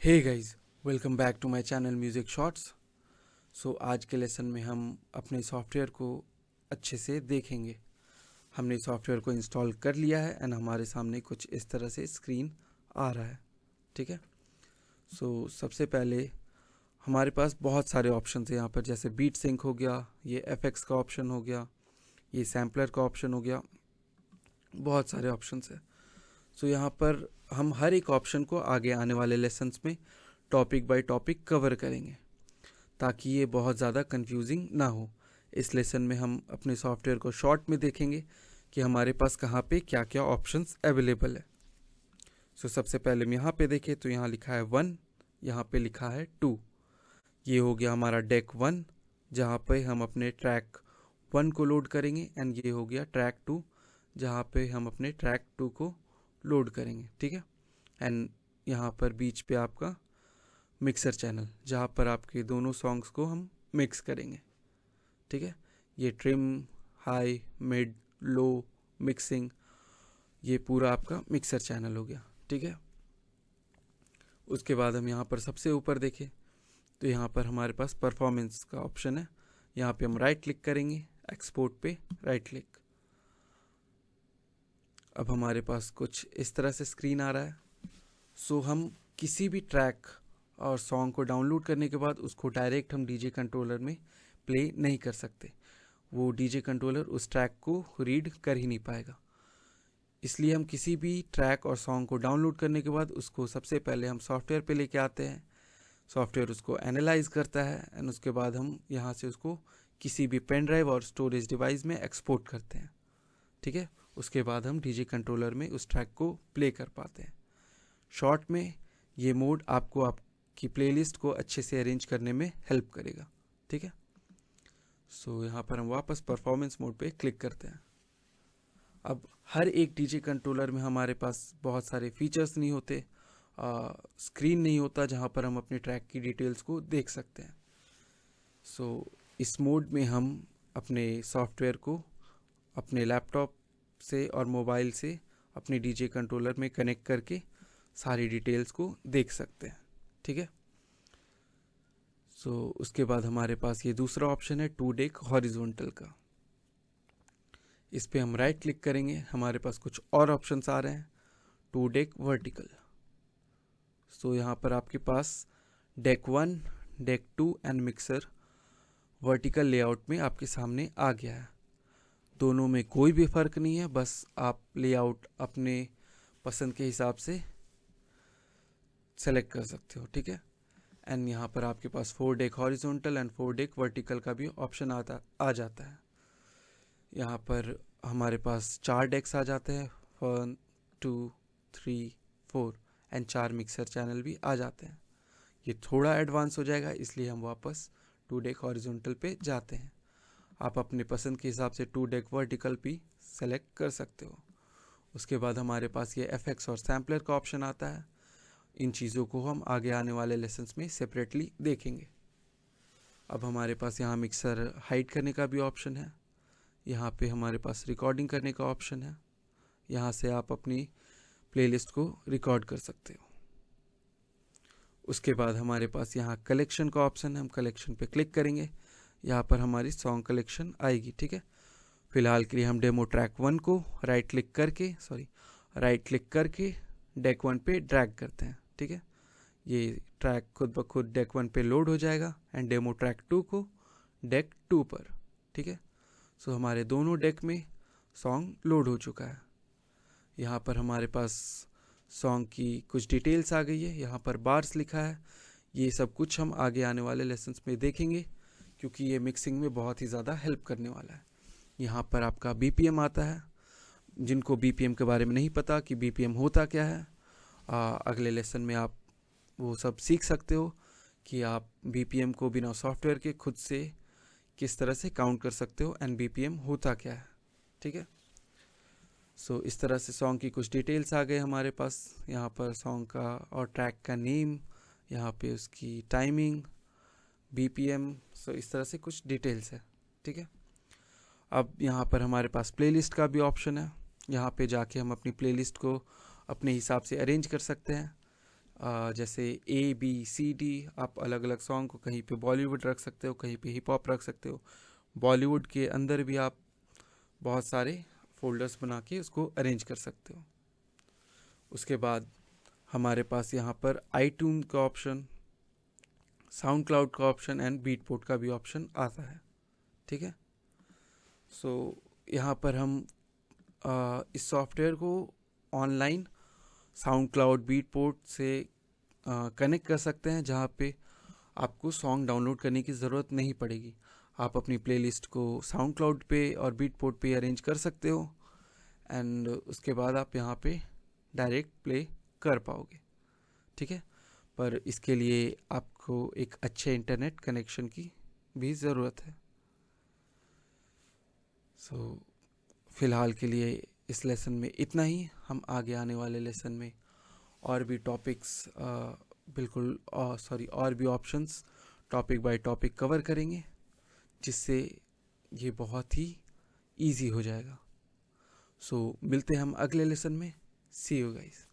Hey guys, welcome back to my channel music shorts. आज के lesson में हम अपने सॉफ्टवेयर को अच्छे से देखेंगे। हमने सॉफ्टवेयर को इंस्टॉल कर लिया है एंड हमारे सामने कुछ इस तरह से स्क्रीन आ रहा है। ठीक है। सबसे पहले हमारे पास बहुत सारे ऑप्शन हैं यहाँ पर, जैसे बीट सिंक हो गया, ये एफएक्स का ऑप्शन हो गया, ये सैम्पलर का ऑप्शन हो गया, बहुत सारे ऑप्शन हैं। यहाँ पर हम हर एक ऑप्शन को आगे आने वाले लेसन्स में टॉपिक बाय टॉपिक कवर करेंगे ताकि ये बहुत ज़्यादा कंफ्यूजिंग ना हो। इस लेसन में हम अपने सॉफ्टवेयर को शॉर्ट में देखेंगे कि हमारे पास कहाँ पे क्या क्या ऑप्शंस अवेलेबल है। सबसे पहले हम यहाँ पे देखें तो यहाँ लिखा है 1, यहाँ पे लिखा है 2। ये हो गया हमारा डेक 1 जहाँ पे हम अपने ट्रैक 1 को लोड करेंगे, एंड ये हो गया ट्रैक 2 जहाँ पे हम अपने ट्रैक 2 को लोड करेंगे। ठीक है। एंड यहाँ पर बीच पे आपका मिक्सर चैनल जहाँ पर आपके दोनों सॉन्ग्स को हम मिक्स करेंगे। ठीक है। ये ट्रिम, हाई, मिड, लो, मिक्सिंग, ये पूरा आपका मिक्सर चैनल हो गया। ठीक है। उसके बाद हम यहाँ पर सबसे ऊपर देखें तो यहाँ पर हमारे पास परफॉर्मेंस का ऑप्शन है। यहाँ पे हम राइट क्लिक करेंगे, एक्सपोर्ट पे राइट क्लिक। अब हमारे पास कुछ इस तरह से स्क्रीन आ रहा है। हम किसी भी ट्रैक और सॉन्ग को डाउनलोड करने के बाद उसको डायरेक्ट हम डीजे कंट्रोलर में प्ले नहीं कर सकते। वो डीजे कंट्रोलर उस ट्रैक को रीड कर ही नहीं पाएगा। इसलिए हम किसी भी ट्रैक और सॉन्ग को डाउनलोड करने के बाद उसको सबसे पहले हम सॉफ्टवेयर पे लेके आते हैं। सॉफ्टवेयर उसको एनालाइज करता है एंड उसके बाद हम यहाँ से उसको किसी भी पेन ड्राइव और स्टोरेज डिवाइस में एक्सपोर्ट करते हैं। ठीक है। उसके बाद हम डीजे कंट्रोलर में उस ट्रैक को प्ले कर पाते हैं। शॉर्ट में ये मोड आपको आपकी प्लेलिस्ट को अच्छे से अरेंज करने में हेल्प करेगा। ठीक है। यहाँ पर हम वापस परफॉर्मेंस मोड पे क्लिक करते हैं। अब हर एक डीजे कंट्रोलर में हमारे पास बहुत सारे फीचर्स नहीं होते, स्क्रीन नहीं होता जहाँ पर हम अपने ट्रैक की डिटेल्स को देख सकते हैं। इस मोड में हम अपने सॉफ्टवेयर को अपने लैपटॉप से और मोबाइल से अपने डीजे कंट्रोलर में कनेक्ट करके सारी डिटेल्स को देख सकते हैं। ठीक है। उसके बाद हमारे पास ये दूसरा ऑप्शन है 2 डेक हॉरिजॉन्टल का। इस पे हम राइट क्लिक करेंगे, हमारे पास कुछ और ऑप्शंस आ रहे हैं। 2 डेक वर्टिकल। यहाँ पर आपके पास deck 1, deck 2 and mixer vertical layout में आपके सामने आ गया है। दोनों में कोई भी फ़र्क नहीं है, बस आप लेआउट अपने पसंद के हिसाब से सेलेक्ट कर सकते हो। ठीक है। एंड यहाँ पर आपके पास 4 deck horizontal and 4 deck vertical का भी ऑप्शन आ जाता है। यहाँ पर हमारे पास 4 डेक्स आ जाते हैं, 1, 2, 3, 4 एंड 4 मिक्सर चैनल भी आ जाते हैं। ये थोड़ा एडवांस हो जाएगा, इसलिए हम वापस 2 डेक हॉरिजॉन्टल पे जाते हैं। आप अपने पसंद के हिसाब से 2 डेक वर्टिकल भी सेलेक्ट कर सकते हो। उसके बाद हमारे पास ये एफएक्स और सैम्पलर का ऑप्शन आता है। इन चीज़ों को हम आगे आने वाले लेसन्स में सेपरेटली देखेंगे। अब हमारे पास यहाँ मिक्सर हाइड करने का भी ऑप्शन है। यहाँ पे हमारे पास रिकॉर्डिंग करने का ऑप्शन है। यहाँ से आप अपनी प्लेलिस्ट को रिकॉर्ड कर सकते हो। उसके बाद हमारे पास यहाँ कलेक्शन का ऑप्शन है। हम कलेक्शन पे क्लिक करेंगे, यहाँ पर हमारी सॉन्ग कलेक्शन आएगी। ठीक है। फिलहाल के लिए हम डेमो ट्रैक 1 को राइट क्लिक करके डेक 1 पे ड्रैग करते हैं। ठीक है। ये ट्रैक खुद ब खुद डेक 1 पे लोड हो जाएगा एंड डेमो ट्रैक 2 को डेक 2 पर। ठीक है। हमारे दोनों डेक में सॉन्ग लोड हो चुका है। यहाँ पर हमारे पास सॉन्ग की कुछ डिटेल्स आ गई है, यहाँ पर बार्स लिखा है। ये सब कुछ हम आगे आने वाले लेसन्स में देखेंगे क्योंकि ये मिक्सिंग में बहुत ही ज़्यादा हेल्प करने वाला है। यहाँ पर आपका बीपीएम आता है। जिनको बीपीएम के बारे में नहीं पता कि बीपीएम होता क्या है, अगले लेसन में आप वो सब सीख सकते हो कि आप बीपीएम को बिना सॉफ्टवेयर के खुद से किस तरह से काउंट कर सकते हो एंड बीपीएम होता क्या है। ठीक है। इस तरह से सॉन्ग की कुछ डिटेल्स आ गए हमारे पास। यहाँ पर सॉन्ग का और ट्रैक का नेम, यहाँ पे उसकी टाइमिंग, बीपीएम, इस तरह से कुछ डिटेल्स है। ठीक है। अब यहाँ पर हमारे पास प्लेलिस्ट का भी ऑप्शन है। यहाँ पे जाके हम अपनी प्लेलिस्ट को अपने हिसाब से अरेंज कर सकते हैं। जैसे ABCD, आप अलग अलग सॉन्ग को कहीं पे बॉलीवुड रख सकते हो, कहीं पे हिप हॉप रख सकते हो। बॉलीवुड के अंदर भी आप बहुत सारे फोल्डर्स बना के उसको अरेंज कर सकते हो। उसके बाद हमारे पास यहाँ पर iTunes का ऑप्शन, साउंड क्लाउड का ऑप्शन एंड बीटपोर्ट का भी ऑप्शन आता है। ठीक है, सो यहाँ पर हम इस सॉफ्टवेयर को ऑनलाइन साउंड क्लाउड बीटपोर्ट से कनेक्ट कर सकते हैं, जहाँ पे आपको सॉन्ग डाउनलोड करने की ज़रूरत नहीं पड़ेगी। आप अपनी प्लेलिस्ट को साउंड क्लाउड पे और बीटपोर्ट पे अरेंज कर सकते हो एंड उसके बाद आप यहाँ पे डायरेक्ट प्ले कर पाओगे। ठीक है, पर इसके लिए आपको एक अच्छे इंटरनेट कनेक्शन की भी ज़रूरत है। सो फ़िलहाल के लिए इस लेसन में इतना ही। हम आगे आने वाले लेसन में और भी टॉपिक्स और भी options topic by topic cover करेंगे, जिससे ये बहुत ही इजी हो जाएगा। सो मिलते हैं हम अगले लेसन में। सी यू गाइस।